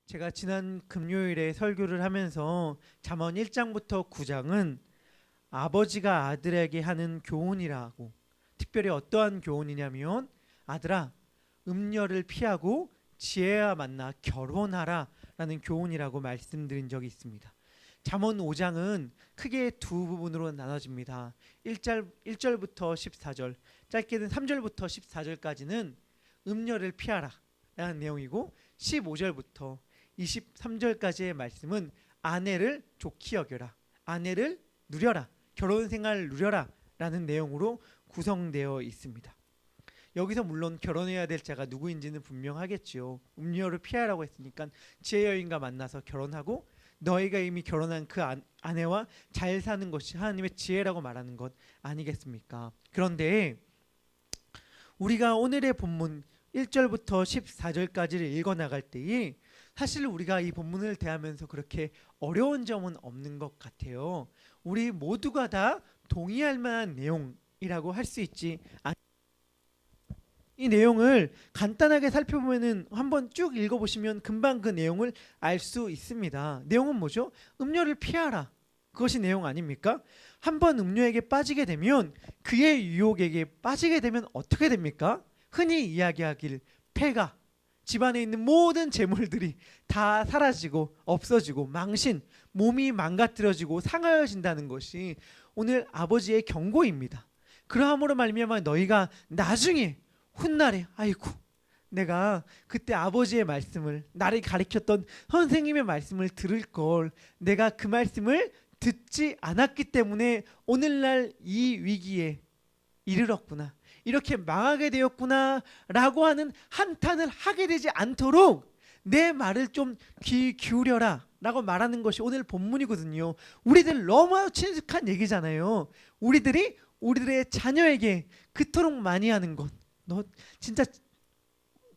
제가 지난 금요일에 설교를 하면서 잠언 1장부터 9장은 아버지가 아들에게 하는 교훈이라고, 특별히 어떠한 교훈이냐면, 아들아, 음녀를 피하고 지혜와 만나 결혼하라 라는 교훈이라고 말씀드린 적이 있습니다. 잠언 5장은 크게 두 부분으로 나눠집니다. 1절부터 14절, 짧게는 3절부터 14절까지는 음녀를 피하라 라는 내용이고, 15절부터 23절까지의 말씀은 아내를 좋게 여겨라, 아내를 누려라, 결혼생활 누려라 라는 내용으로 구성되어 있습니다. 여기서 물론 결혼해야 될 자가 누구인지는 분명하겠지요. 음녀를 피하라고 했으니까 지혜 여인과 만나서 결혼하고 너희가 이미 결혼한 그 아내와 잘 사는 것이 하나님의 지혜라고 말하는 것 아니겠습니까? 그런데 우리가 오늘의 본문 1절부터 14절까지를 읽어나갈 때에 사실 우리가 이 본문을 대하면서 그렇게 어려운 점은 없는 것 같아요. 우리 모두가 다 동의할 만한 내용이라고 할 수 있지. 이 내용을 간단하게 살펴보면은 한번 쭉 읽어보시면 금방 그 내용을 알 수 있습니다. 내용은 뭐죠? 음료를 피하라. 그것이 내용 아닙니까? 한번 음료에게 빠지게 되면, 그의 유혹에게 빠지게 되면 어떻게 됩니까? 흔히 이야기하길 패가, 집안에 있는 모든 재물들이 다 사라지고 없어지고 망신, 몸이 망가뜨려지고 상하여진다는 것이 오늘 아버지의 경고입니다. 그러함으로 말미암아 너희가 나중에 훗날에 아이고, 내가 그때 아버지의 말씀을, 나를 가르쳤던 선생님의 말씀을 들을 걸, 내가 그 말씀을 듣지 않았기 때문에 오늘날 이 위기에 이르렀구나, 이렇게 망하게 되었구나 라고 하는 한탄을 하게 되지 않도록 내 말을 좀 귀 기울여라 라고 말하는 것이 오늘 본문이거든요. 우리들 너무 친숙한 얘기잖아요. 우리들이 우리들의 자녀에게 그토록 많이 하는 것, 너 진짜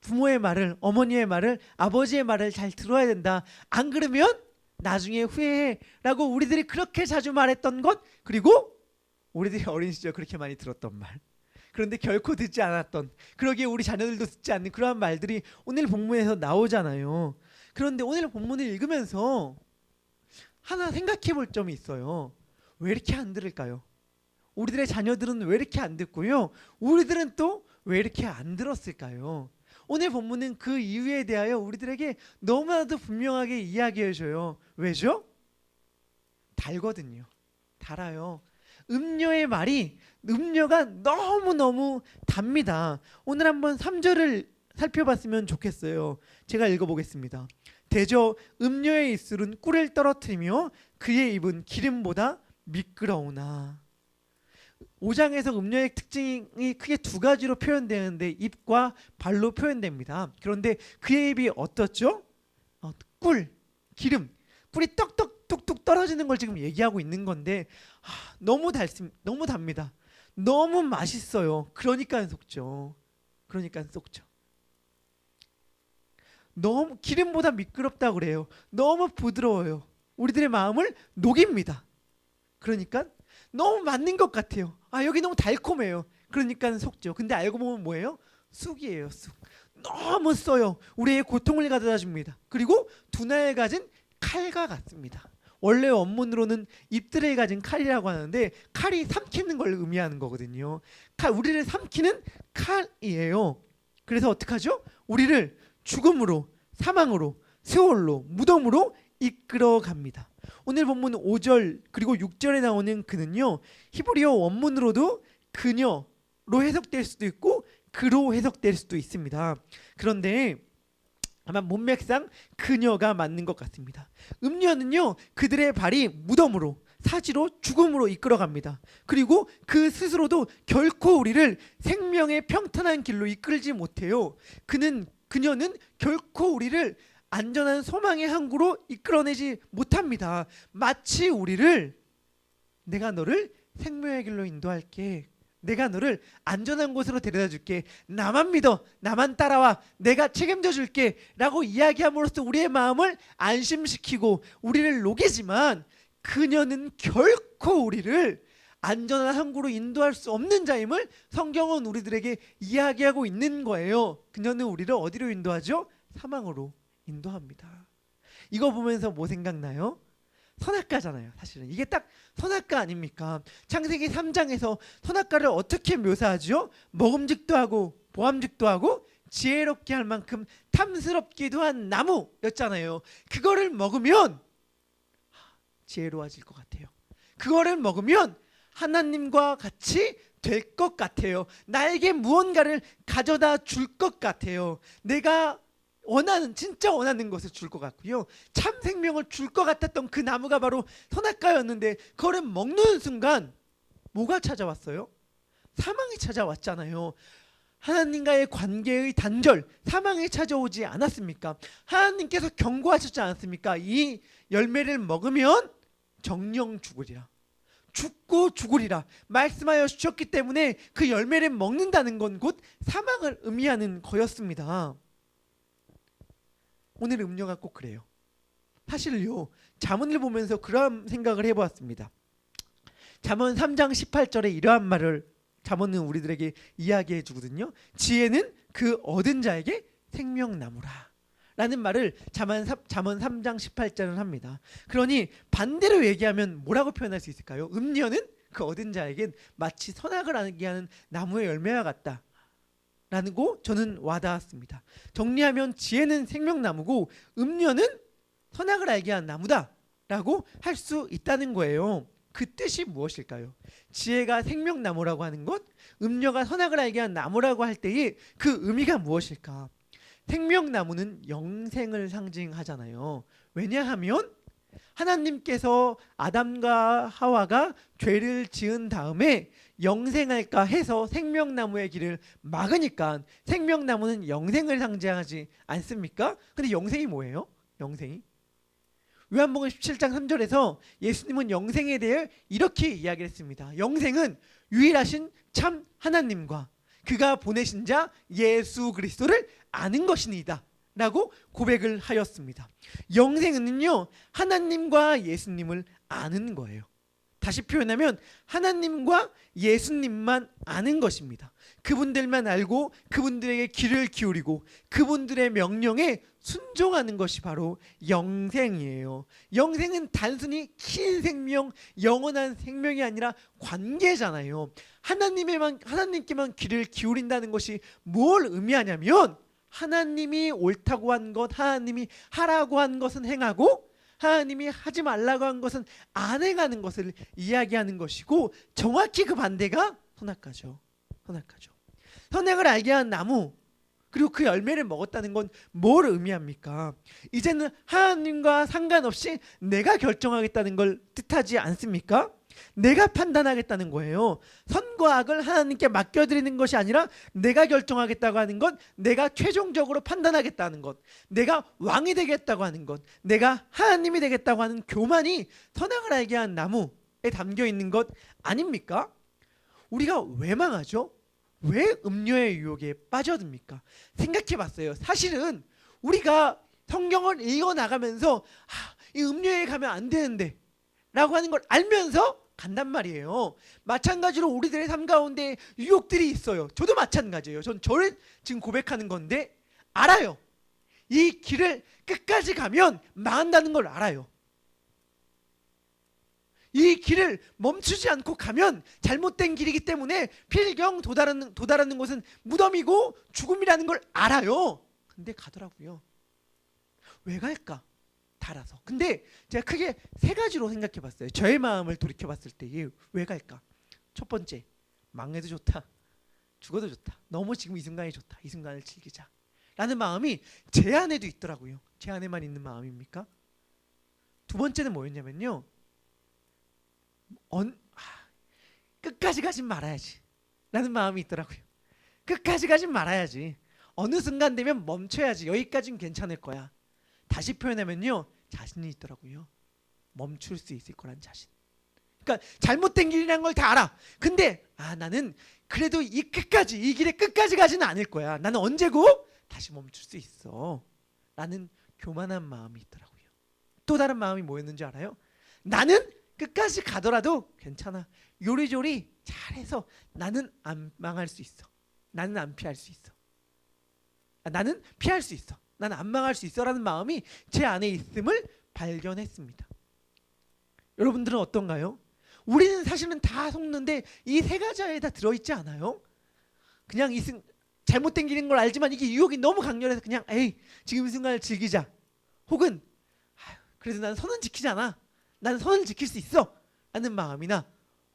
부모의 말을, 어머니의 말을, 아버지의 말을 잘 들어야 된다, 안 그러면 나중에 후회해 라고 우리들이 그렇게 자주 말했던 것, 그리고 우리들이 어린 시절 그렇게 많이 들었던 말, 그런데 결코 듣지 않았던, 그러기에 우리 자녀들도 듣지 않는 그러한 말들이 오늘 본문에서 나오잖아요. 그런데 오늘 본문을 읽으면서 하나 생각해 볼 점이 있어요. 왜 이렇게 안 들을까요? 우리들의 자녀들은 왜 이렇게 안 듣고요, 우리들은 또 왜 이렇게 안 들었을까요? 오늘 본문은 그 이유에 대하여 우리들에게 너무나도 분명하게 이야기해줘요. 왜죠? 달거든요. 달아요. 음녀의 말이, 음녀가 너무너무 답니다. 오늘 한번 3절을 살펴봤으면 좋겠어요. 제가 읽어보겠습니다. 대저 음녀의 입술은 꿀을 떨어뜨리며 그의 입은 기름보다 미끄러우나. 5장에서 음녀의 특징이 크게 두 가지로 표현되는데, 입과 발로 표현됩니다. 그런데 그의 입이 어떻죠? 꿀, 기름, 꿀이 떡떡 뚝뚝 떨어지는 걸 지금 얘기하고 있는 건데, 너무 답니다. 너무 맛있어요. 그러니까 속죠. 그러니까 속죠. 너무 기름보다 미끄럽다고 그래요. 너무 부드러워요. 우리들의 마음을 녹입니다. 그러니까 너무 맞는 것 같아요. 여기 너무 달콤해요. 그러니까 속죠. 근데 알고 보면 뭐예요? 쑥이에요. 쑥. 너무 써요. 우리의 고통을 가져다 줍니다. 그리고 두뇌에 가진 칼과 같습니다. 원래 원문으로는 입들에 가진 칼이라고 하는데, 칼이 삼키는 걸 의미하는 거거든요. 우리를 삼키는 칼이에요. 그래서 어떡하죠? 우리를 죽음으로, 사망으로, 세월로, 무덤으로 이끌어 갑니다. 오늘 본문 5절 그리고 6절에 나오는 그는요, 히브리어 원문으로도 그녀로 해석될 수도 있고 그로 해석될 수도 있습니다. 그런데 아마 문맥상 그녀가 맞는 것 같습니다. 음녀는요, 그들의 발이 무덤으로, 사지로, 죽음으로 이끌어갑니다. 그리고 그 스스로도 결코 우리를 생명의 평탄한 길로 이끌지 못해요. 그녀는 결코 우리를 안전한 소망의 항구로 이끌어내지 못합니다. 마치 우리를, 내가 너를 생명의 길로 인도할게, 내가 너를 안전한 곳으로 데려다 줄게, 나만 믿어, 나만 따라와, 내가 책임져 줄게 라고 이야기함으로써 우리의 마음을 안심시키고 우리를 녹이지만, 그녀는 결코 우리를 안전한 항구로 인도할 수 없는 자임을 성경은 우리들에게 이야기하고 있는 거예요. 그녀는 우리를 어디로 인도하죠? 사망으로 인도합니다. 이거 보면서 뭐 생각나요? 선악과잖아요. 사실은 이게 딱 선악과 아닙니까? 창세기 3장에서 선악과를 어떻게 묘사하죠? 먹음직도 하고 보암직도 하고 지혜롭게 할 만큼 탐스럽기도 한 나무였잖아요. 그거를 먹으면 지혜로워질 것 같아요. 그거를 먹으면 하나님과 같이 될 것 같아요. 나에게 무언가를 가져다 줄 것 같아요. 내가 원하는, 진짜 원하는 것을 줄 것 같고요. 참 생명을 줄 것 같았던 그 나무가 바로 선악과였는데 그거를 먹는 순간 뭐가 찾아왔어요? 사망이 찾아왔잖아요. 하나님과의 관계의 단절, 사망이 찾아오지 않았습니까? 하나님께서 경고하셨지 않았습니까? 이 열매를 먹으면 정령 죽으리라. 죽고 죽으리라 말씀하여 주셨기 때문에 그 열매를 먹는다는 건 곧 사망을 의미하는 거였습니다. 오늘 음료가 꼭 그래요. 사실요, 잠언을 보면서 그런 생각을 해보았습니다. 잠언 3장 18절에 이러한 말을 잠언은 우리들에게 이야기해 주거든요. 지혜는 그 얻은 자에게 생명나무라 라는 말을 잠언 3장 18절은 합니다. 그러니 반대로 얘기하면 뭐라고 표현할 수 있을까요? 음료는 그 얻은 자에겐 마치 선악을 알게 하는 나무의 열매와 같다 라고 저는 와닿았습니다. 정리하면 지혜는 생명나무고 음료는 선악을 알게 하는 나무다 라고 할 수 있다는 거예요. 그 뜻이 무엇일까요? 지혜가 생명나무라고 하는 것, 음료가 선악을 알게 하는 나무라고 할 때의 그 의미가 무엇일까? 생명나무는 영생을 상징하잖아요. 왜냐하면 하나님께서 아담과 하와가 죄를 지은 다음에 영생할까 해서 생명나무의 길을 막으니까 생명나무는 영생을 상징하지 않습니까? 근데 영생이 뭐예요? 영생이? 요한복음 17장 3절에서 예수님은 영생에 대해 이렇게 이야기를 했습니다. 영생은 유일하신 참 하나님과 그가 보내신 자 예수 그리스도를 아는 것이니이다 라고 고백을 하였습니다. 영생은요, 하나님과 예수님을 아는 거예요. 다시 표현하면 하나님과 예수님만 아는 것입니다. 그분들만 알고 그분들에게 귀를 기울이고 그분들의 명령에 순종하는 것이 바로 영생이에요. 영생은 단순히 긴 생명, 영원한 생명이 아니라 관계잖아요. 하나님께만 귀를 기울인다는 것이 뭘 의미하냐면 하나님이 옳다고 한 것, 하나님이 하라고 한 것은 행하고 하나님이 하지 말라고 한 것은 안 행하는 것을 이야기하는 것이고 정확히 그 반대가 선악과죠. 선악을 알게 한 나무 그리고 그 열매를 먹었다는 건 뭘 의미합니까? 이제는 하나님과 상관없이 내가 결정하겠다는 걸 뜻하지 않습니까? 내가 판단하겠다는 거예요. 선과 악을 하나님께 맡겨드리는 것이 아니라 내가 결정하겠다고 하는 것, 내가 최종적으로 판단하겠다는 것, 내가 왕이 되겠다고 하는 것, 내가 하나님이 되겠다고 하는 교만이 선악을 알게 한 나무에 담겨 있는 것 아닙니까? 우리가 왜 망하죠? 왜 음료의 유혹에 빠져듭니까? 생각해 봤어요. 사실은 우리가 성경을 읽어나가면서 이 음료에 가면 안 되는데 라고 하는 걸 알면서 간단 말이에요. 마찬가지로 우리들의 삶 가운데 유혹들이 있어요. 저도 마찬가지예요. 저를 지금 고백하는 건데 알아요. 이 길을 끝까지 가면 망한다는 걸 알아요. 이 길을 멈추지 않고 가면 잘못된 길이기 때문에 필경 도달하는 곳은 무덤이고 죽음이라는 걸 알아요. 근데 가더라고요. 왜 갈까? 달아서. 근데 제가 크게 세 가지로 생각해 봤어요. 저의 마음을 돌이켜 봤을 때 왜 갈까? 첫 번째, 망해도 좋다. 죽어도 좋다. 너무 지금 이 순간이 좋다. 이 순간을 즐기자. 라는 마음이 제 안에도 있더라고요. 제 안에만 있는 마음입니까? 두 번째는 뭐였냐면요. 끝까지 가진 말아야지. 라는 마음이 있더라고요. 끝까지 가진 말아야지. 어느 순간 되면 멈춰야지. 여기까지는 괜찮을 거야. 다시 표현하면요. 자신이 있더라고요. 멈출 수 있을 거란 자신. 그러니까 잘못된 길이라는 걸 다 알아. 근데 나는 그래도 이 길의 끝까지 가지는 않을 거야. 나는 언제고 다시 멈출 수 있어. 라는 교만한 마음이 있더라고요. 또 다른 마음이 뭐였는지 알아요? 나는 끝까지 가더라도 괜찮아. 요리조리 잘해서 나는 안 망할 수 있어. 나는 안 피할 수 있어. 나는 피할 수 있어. 나는 안 망할 수 있어라는 마음이 제 안에 있음을 발견했습니다. 여러분들은 어떤가요? 우리는 사실은 다 속는데 이 세 가지에 다 들어있지 않아요? 그냥 잘못된 길인 걸 알지만 이게 유혹이 너무 강렬해서 그냥 에이 지금 이 순간을 즐기자, 혹은 그래도 나는 선은 지키지 않아, 나는 선을 지킬 수 있어 라는 마음이나,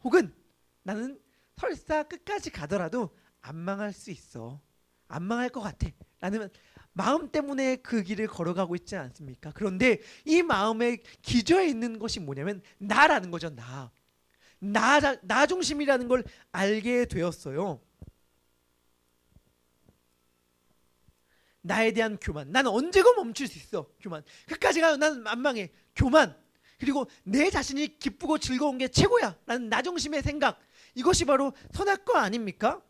혹은 나는 설사 끝까지 가더라도 안 망할 수 있어, 안 망할 것 같아 라는 마음 때문에 그 길을 걸어가고 있지 않습니까? 그런데 이 마음의 기저에 있는 것이 뭐냐면 나라는 거죠. 나 중심이라는 걸 알게 되었어요. 나에 대한 교만. 나는 언제고 멈출 수 있어. 교만. 끝까지 가요. 나는 안 망해. 교만. 그리고 내 자신이 기쁘고 즐거운 게 최고야 라는 나 중심의 생각. 이것이 바로 선악과 아닙니까?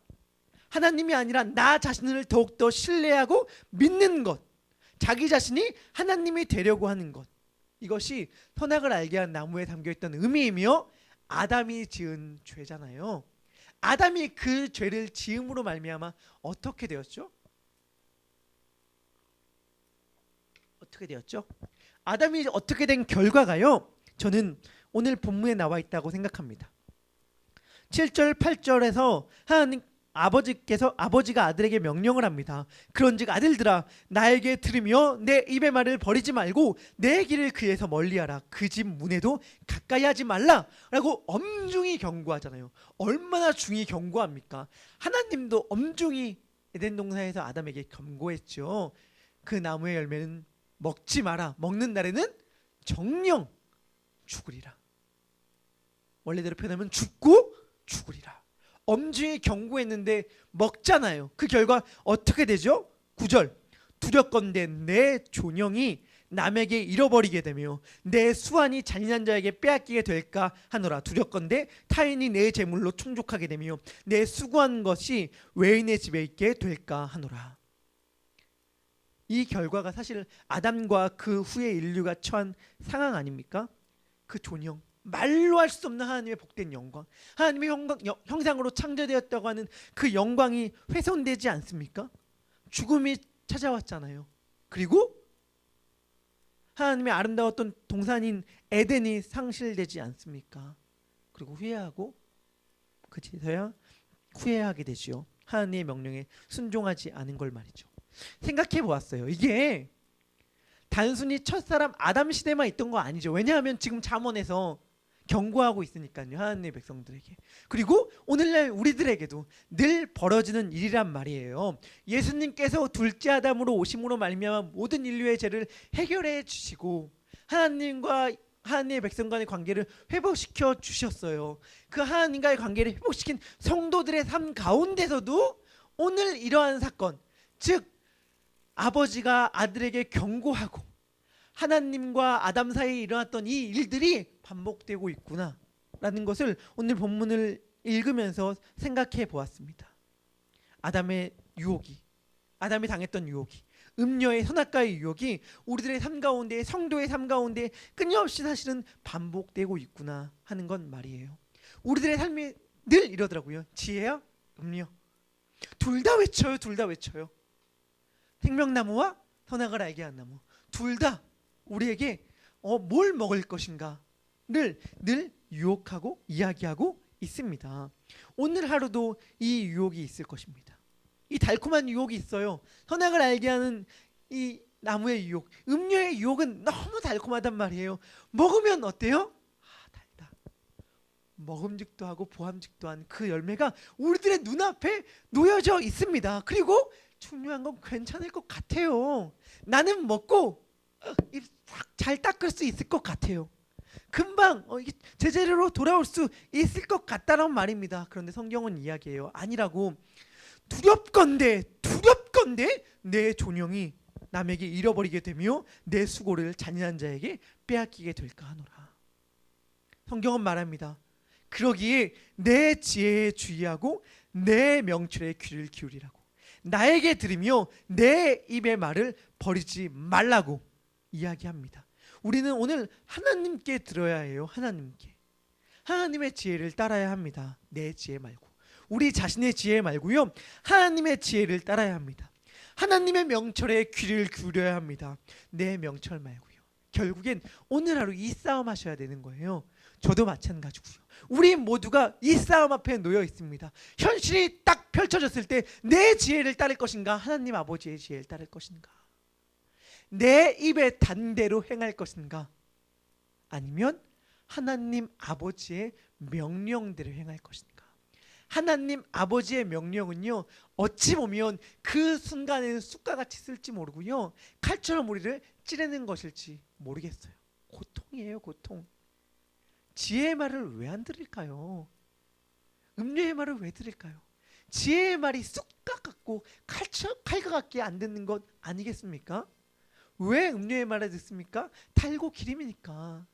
하나님이 아니라 나 자신을 더욱더 신뢰하고 믿는 것, 자기 자신이 하나님이 되려고 하는 것, 이것이 선악을 알게 한 나무에 담겨있던 의미이며 아담이 지은 죄잖아요. 아담이 그 죄를 지음으로 말미암아 어떻게 되었죠? 어떻게 되었죠? 아담이 어떻게 된 결과가요, 저는 오늘 본문에 나와 있다고 생각합니다. 7절 8절에서 아버지가 아들에게 명령을 합니다. 그런즉 아들들아 나에게 들으며 내 입의 말을 버리지 말고 내 길을 그에서 멀리하라. 그 집 문에도 가까이 하지 말라 라고 엄중히 경고하잖아요. 얼마나 중히 경고합니까? 하나님도 엄중히 에덴 동산에서 아담에게 경고했죠. 그 나무의 열매는 먹지 마라. 먹는 날에는 정령 죽으리라. 원래대로 표현하면 죽고 죽으리라. 엄중히 경고했는데 먹잖아요. 그 결과 어떻게 되죠? 9절 두렵건대 내 존영이 남에게 잃어버리게 되며 내 수완이 잔인한 자에게 빼앗기게 될까 하노라. 두렵건대 타인이 내 재물로 충족하게 되며 내 수고한 것이 외인의 집에 있게 될까 하노라. 이 결과가 사실 아담과 그 후에 인류가 처한 상황 아닙니까? 그 존영, 말로 할 수 없는 하나님의 복된 영광, 하나님의 형상으로 창조되었다고 하는 그 영광이 훼손되지 않습니까? 죽음이 찾아왔잖아요. 그리고 하나님의 아름다웠던 동산인 에덴이 상실되지 않습니까? 그리고 후회하고 그제서야 후회하게 되지요. 하나님의 명령에 순종하지 않은 걸 말이죠. 생각해 보았어요. 이게 단순히 첫사람 아담 시대만 있던 거 아니죠. 왜냐하면 지금 잠언에서 경고하고 있으니까요, 하나님의 백성들에게. 그리고 오늘날 우리들에게도 늘 벌어지는 일이란 말이에요. 예수님께서 둘째 아담으로 오심으로 말미암아 모든 인류의 죄를 해결해 주시고 하나님과 하나님의 백성 간의 관계를 회복시켜 주셨어요. 그 하나님과의 관계를 회복시킨 성도들의 삶 가운데서도 오늘 이러한 사건, 즉 아버지가 아들에게 경고하고 하나님과 아담 사이에 일어났던 이 일들이 반복되고 있구나 라는 것을 오늘 본문을 읽으면서 생각해 보았습니다. 아담이 당했던 유혹이, 음녀의 선악과의 유혹이 우리들의 삶 가운데, 성도의 삶 가운데 끊임없이 사실은 반복되고 있구나 하는 건 말이에요. 우리들의 삶이 늘 이러더라고요. 지혜야, 음녀, 둘 다 외쳐요. 생명나무와 선악을 알게 한 나무, 둘 다 우리에게 뭘 먹을 것인가를 늘 유혹하고 이야기하고 있습니다. 오늘 하루도 이 유혹이 있을 것입니다. 이 달콤한 유혹이 있어요. 선악을 알게 하는 이 나무의 유혹, 음료의 유혹은 너무 달콤하단 말이에요. 먹으면 어때요? 달다. 먹음직도 하고 보암직도 한 그 열매가 우리들의 눈앞에 놓여져 있습니다. 그리고 중요한 건 괜찮을 것 같아요. 나는 먹고 입 잘 닦을 수 있을 것 같아요. 금방 제자리로 돌아올 수 있을 것 같다는 말입니다. 그런데 성경은 이야기해요. 아니라고. 두렵건대 내 존영이 남에게 잃어버리게 되며 내 수고를 잔인한 자에게 빼앗기게 될까 하노라. 성경은 말합니다. 그러기에 내 지혜에 주의하고 내 명철에 귀를 기울이라고. 나에게 들으며 내 입의 말을 버리지 말라고 이야기합니다. 우리는 오늘 하나님께 들어야 해요. 하나님의 지혜를 따라야 합니다. 내 지혜 말고, 우리 자신의 지혜 말고요, 하나님의 지혜를 따라야 합니다. 하나님의 명철에 귀를 기울여야 합니다. 내 명철 말고요. 결국엔 오늘 하루 이 싸움 하셔야 되는 거예요. 저도 마찬가지고요. 우리 모두가 이 싸움 앞에 놓여 있습니다. 현실이 딱 펼쳐졌을 때 내 지혜를 따를 것인가, 하나님 아버지의 지혜를 따를 것인가, 내 입에 단 대로 행할 것인가, 아니면 하나님 아버지의 명령대로 행할 것인가. 하나님 아버지의 명령은요, 어찌 보면 그 순간에는 쑥과같이 쓸지 모르고요, 칼처럼 우리를 찌르는 것일지 모르겠어요. 고통이에요, 고통. 지혜의 말을 왜 안 들을까요? 음료의 말을 왜 들을까요? 지혜의 말이 쑥과 같고 칼과 같게 안 듣는 것 아니겠습니까? 왜 음료의 말을 듣습니까? 달고 기름이니까.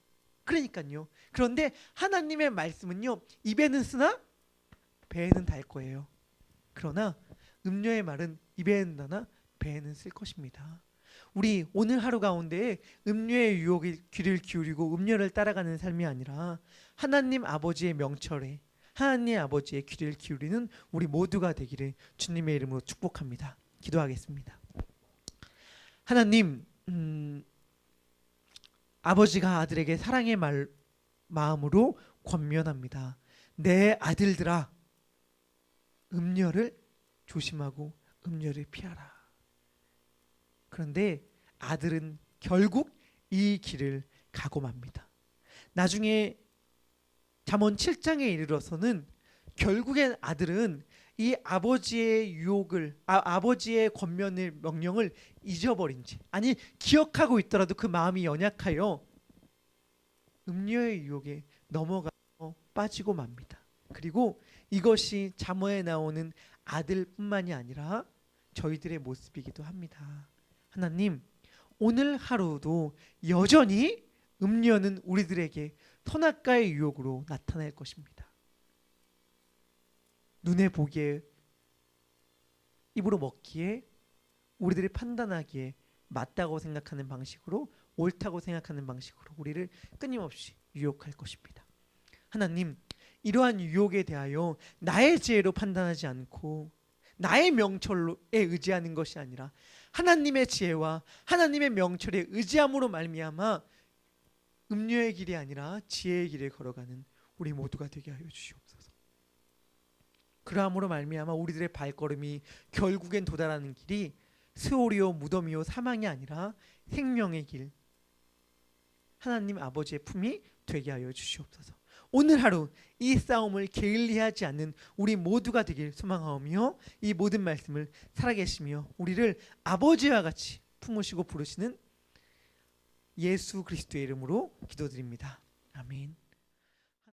그러니까요. 그런데 하나님의 말씀은요, 입에는 쓰나 배에는 달 거예요. 그러나 음료의 말은 입에는 나나 배에는 쓸 것입니다. 우리 오늘 하루 가운데 음료의 유혹에 귀를 기울이고 음료를 따라가는 삶이 아니라 하나님 아버지의 명철에, 하나님 아버지의 귀를 기울이는 우리 모두가 되기를 주님의 이름으로 축복합니다. 기도하겠습니다. 하나님, 아버지가 아들에게 사랑의 마음으로 권면합니다. 내 아들들아, 음료를 조심하고 음료를 피하라. 그런데 아들은 결국 이 길을 가고 맙니다. 나중에 잠언 7장에 이르러서는 결국엔 아들은 이 아버지의 유혹을, 아버지의 권면을, 명령을 잊어버린 채, 아니 기억하고 있더라도 그 마음이 연약하여 음료의 유혹에 넘어가 빠지고 맙니다. 그리고 이것이 잠언에 나오는 아들뿐만이 아니라 저희들의 모습이기도 합니다. 하나님, 오늘 하루도 여전히 음료는 우리들에게 선악과의 유혹으로 나타날 것입니다. 눈에 보기에, 입으로 먹기에, 우리들이 판단하기에 맞다고 생각하는 방식으로, 옳다고 생각하는 방식으로 우리를 끊임없이 유혹할 것입니다. 하나님, 이러한 유혹에 대하여 나의 지혜로 판단하지 않고 나의 명철에 의지하는 것이 아니라 하나님의 지혜와 하나님의 명철에 의지함으로 말미암아 음료의 길이 아니라 지혜의 길을 걸어가는 우리 모두가 되게 하여 주시옵소서. 그러함으로 말미암아 우리들의 발걸음이 결국엔 도달하는 길이 스올이요 무덤이요 사망이 아니라 생명의 길, 하나님 아버지의 품이 되게 하여 주시옵소서. 오늘 하루 이 싸움을 게을리하지 않는 우리 모두가 되길 소망하오며, 이 모든 말씀을 살아계시며 우리를 아버지와 같이 품으시고 부르시는 예수 그리스도의 이름으로 기도드립니다. 아멘.